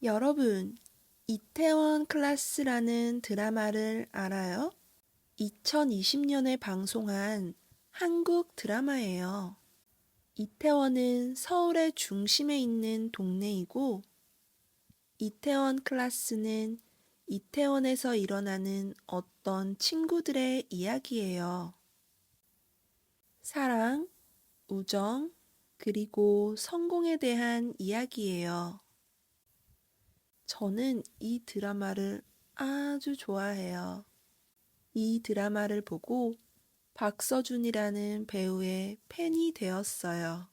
여러분, 이태원 클라스라는 드라마를 알아요? 2020년에 방송한 한국 드라마예요. 이태원은 서울의 중심에 있는 동네이고, 이태원 클라스는 이태원에서 일어나는 어떤 친구들의 이야기예요. 사랑, 우정, 그리고 성공에 대한 이야기예요. 저는 이 드라마를 아주 좋아해요. 이 드라마를 보고 박서준이라는 배우의 팬이 되었어요.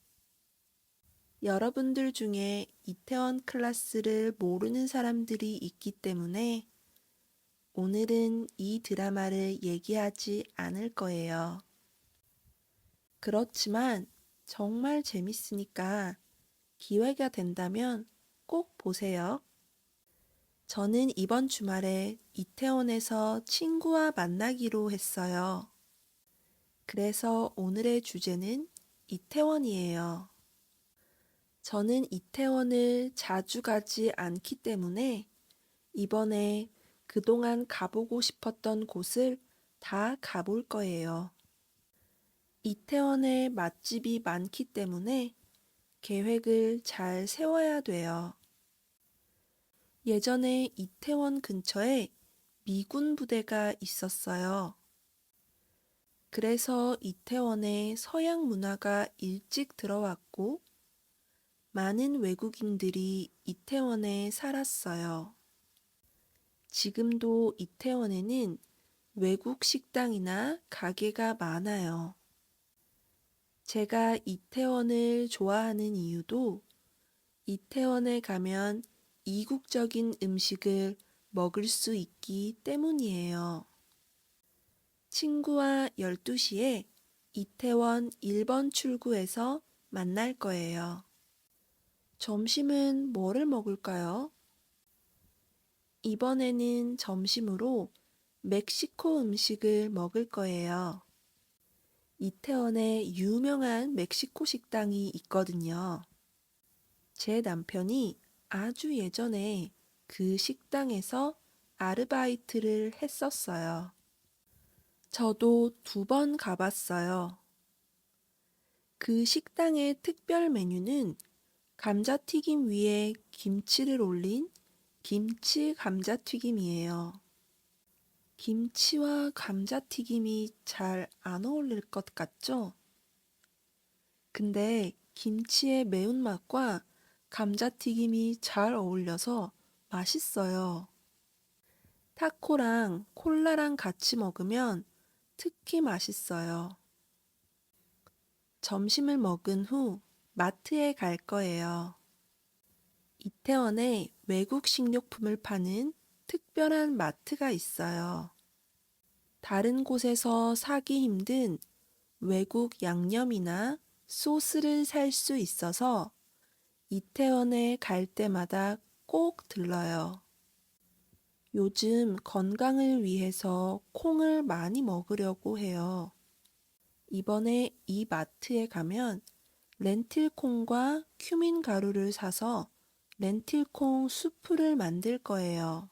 여러분들 중에 이태원 클라스를 모르는 사람들이 있기 때문에 오늘은 이 드라마를 얘기하지 않을 거예요. 그렇지만 정말 재밌으니까 기회가 된다면 꼭 보세요. 저는 이번 주말에 이태원에서 친구와 만나기로 했어요. 그래서 오늘의 주제는 이태원이에요. 저는 이태원을 자주 가지 않기 때문에 이번에 그동안 가보고 싶었던 곳을 다 가볼 거예요. 이태원에 맛집이 많기 때문에 계획을 잘 세워야 돼요. 예전에 이태원 근처에 미군 부대가 있었어요. 그래서 이태원에 서양 문화가 일찍 들어왔고, 많은 외국인들이 이태원에 살았어요. 지금도 이태원에는 외국 식당이나 가게가 많아요. 제가 이태원을 좋아하는 이유도 이태원에 가면 이국적인 음식을 먹을 수 있기 때문이에요. 친구와 12시에 이태원 1번 출구에서 만날 거예요. 점심은 뭐를 먹을까요? 이번에는 점심으로 멕시코 음식을 먹을 거예요. 이태원에 유명한 멕시코 식당이 있거든요. 제 남편이 아주 예전에 그 식당에서 아르바이트를 했었어요. 저도 2번 가봤어요. 그 식당의 특별 메뉴는 감자튀김 위에 김치를 올린 김치 감자튀김이에요. 김치와 감자튀김이 잘 안 어울릴 것 같죠? 근데 김치의 매운맛과 감자튀김이 잘 어울려서 맛있어요. 타코랑 콜라랑 같이 먹으면 특히 맛있어요. 점심을 먹은 후 마트에 갈 거예요. 이태원에 외국 식료품을 파는 특별한 마트가 있어요. 다른 곳에서 사기 힘든 외국 양념이나 소스를 살 수 있어서 이태원에 갈 때마다 꼭 들러요. 요즘 건강을 위해서 콩을 많이 먹으려고 해요. 이번에 이 마트에 가면 렌틸콩과 큐민 가루를 사서 렌틸콩 수프를 만들 거예요.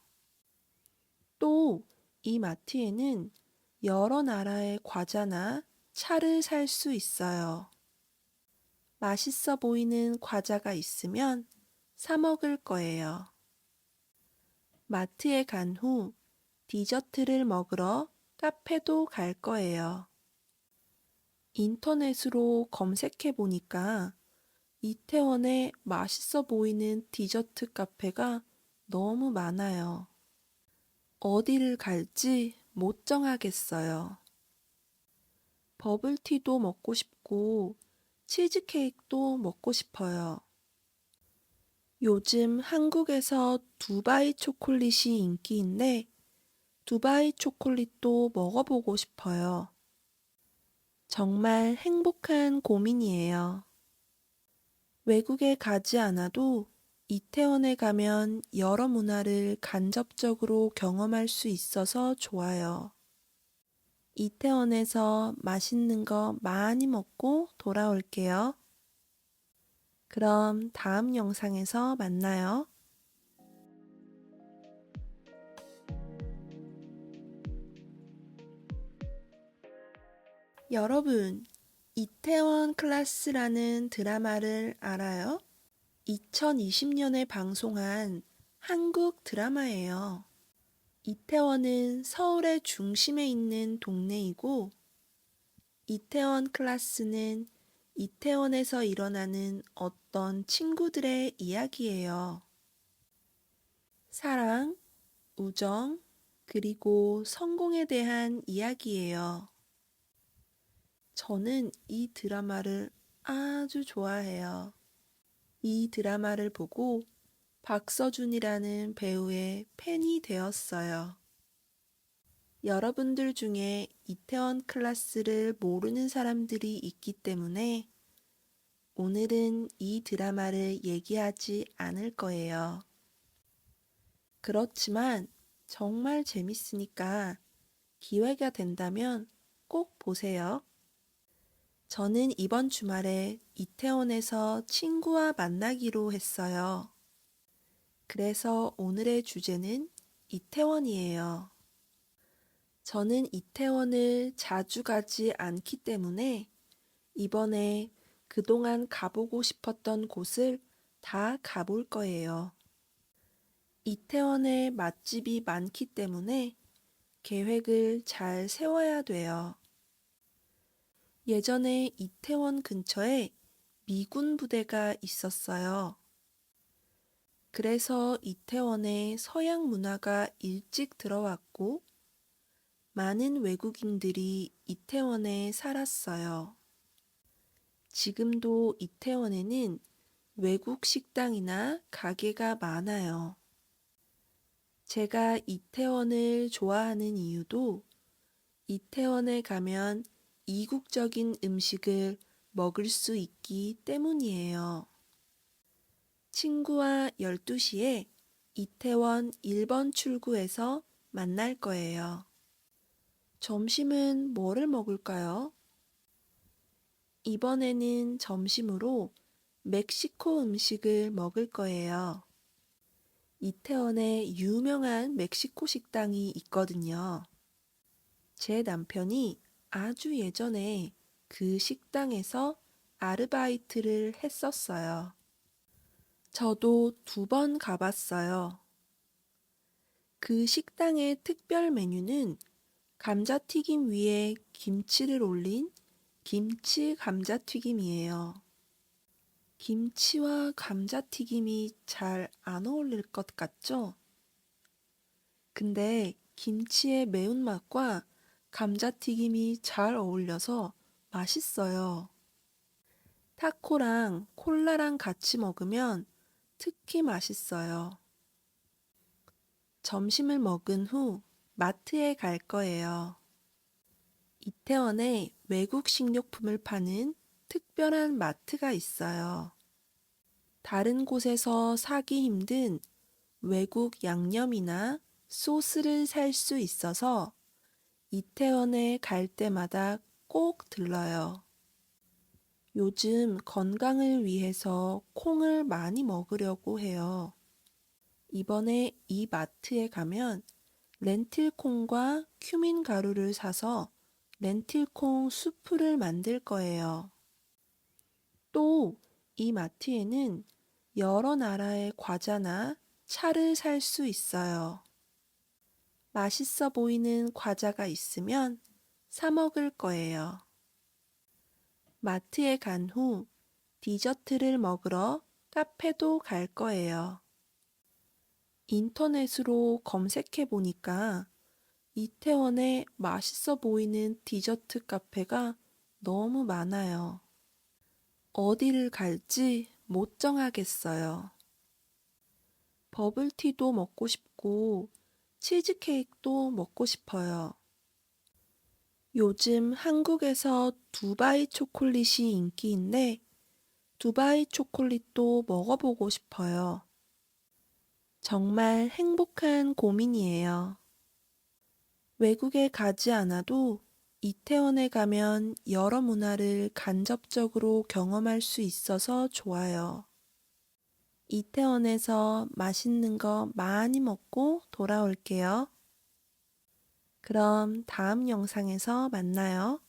또 이 마트에는 여러 나라의 과자나 차를 살 수 있어요. 맛있어 보이는 과자가 있으면 사 먹을 거예요. 마트에 간 후 디저트를 먹으러 카페도 갈 거예요. 인터넷으로 검색해 보니까 이태원에 맛있어 보이는 디저트 카페가 너무 많아요. 어디를 갈지 못 정하겠어요. 버블티도 먹고 싶고 치즈케이크도 먹고 싶어요. 요즘 한국에서 두바이 초콜릿이 인기인데 두바이 초콜릿도 먹어보고 싶어요. 정말 행복한 고민이에요. 외국에 가지 않아도 이태원에 가면 여러 문화를 간접적으로 경험할 수 있어서 좋아요. 이태원에서 맛있는 거 많이 먹고 돌아올게요. 그럼 다음 영상에서 만나요. 여러분, 이태원 클라스라는 드라마를 알아요? 2020년에 방송한 한국 드라마예요. 이태원은 서울의 중심에 있는 동네이고, 이태원 클라스는 이태원에서 일어나는 어떤 친구들의 이야기예요. 사랑, 우정, 그리고 성공에 대한 이야기예요. 저는 이 드라마를 아주 좋아해요. 이 드라마를 보고 박서준이라는 배우의 팬이 되었어요. 여러분들 중에 이태원 클라스를 모르는 사람들이 있기 때문에 오늘은 이 드라마를 얘기하지 않을 거예요. 그렇지만 정말 재밌으니까 기회가 된다면 꼭 보세요. 저는 이번 주말에 이태원에서 친구와 만나기로 했어요. 그래서 오늘의 주제는 이태원이에요. 저는 이태원을 자주 가지 않기 때문에 이번에 그동안 가보고 싶었던 곳을 다 가볼 거예요. 이태원에 맛집이 많기 때문에 계획을 잘 세워야 돼요. 예전에 이태원 근처에 미군 부대가 있었어요. 그래서 이태원에 서양 문화가 일찍 들어왔고 많은 외국인들이 이태원에 살았어요. 지금도 이태원에는 외국 식당이나 가게가 많아요. 제가 이태원을 좋아하는 이유도 이태원에 가면 이국적인 음식을 먹을 수 있기 때문이에요. 친구와 12시에 이태원 1번 출구에서 만날 거예요. 점심은 뭐를 먹을까요? 이번에는 점심으로 멕시코 음식을 먹을 거예요. 이태원에 유명한 멕시코 식당이 있거든요. 제 남편이 아주 예전에 그 식당에서 아르바이트를 했었어요. 저도 2번 가봤어요. 그 식당의 특별 메뉴는 감자튀김 위에 김치를 올린 김치 감자튀김이에요. 김치와 감자튀김이 잘 안 어울릴 것 같죠? 근데 김치의 매운맛과 감자튀김이 잘 어울려서 맛있어요. 타코랑 콜라랑 같이 먹으면 특히 맛있어요. 점심을 먹은 후 마트에 갈 거예요. 이태원에 외국 식료품을 파는 특별한 마트가 있어요. 다른 곳에서 사기 힘든 외국 양념이나 소스를 살 수 있어서 이태원에 갈 때마다 꼭 들러요. 요즘 건강을 위해서 콩을 많이 먹으려고 해요. 이번에 이 마트에 가면 렌틸콩과 큐민 가루를 사서 렌틸콩 수프를 만들 거예요. 또 이 마트에는 여러 나라의 과자나 차를 살 수 있어요. 맛있어 보이는 과자가 있으면 사 먹을 거예요. 마트에 간 후 디저트를 먹으러 카페도 갈 거예요. 인터넷으로 검색해 보니까 이태원에 맛있어 보이는 디저트 카페가 너무 많아요. 어디를 갈지 못 정하겠어요. 버블티도 먹고 싶고 치즈케이크도 먹고 싶어요. 요즘 한국에서 두바이 초콜릿이 인기인데 두바이 초콜릿도 먹어보고 싶어요. 정말 행복한 고민이에요. 외국에 가지 않아도 이태원에 가면 여러 문화를 간접적으로 경험할 수 있어서 좋아요. 이태원에서 맛있는 거 많이 먹고 돌아올게요. 그럼 다음 영상에서 만나요.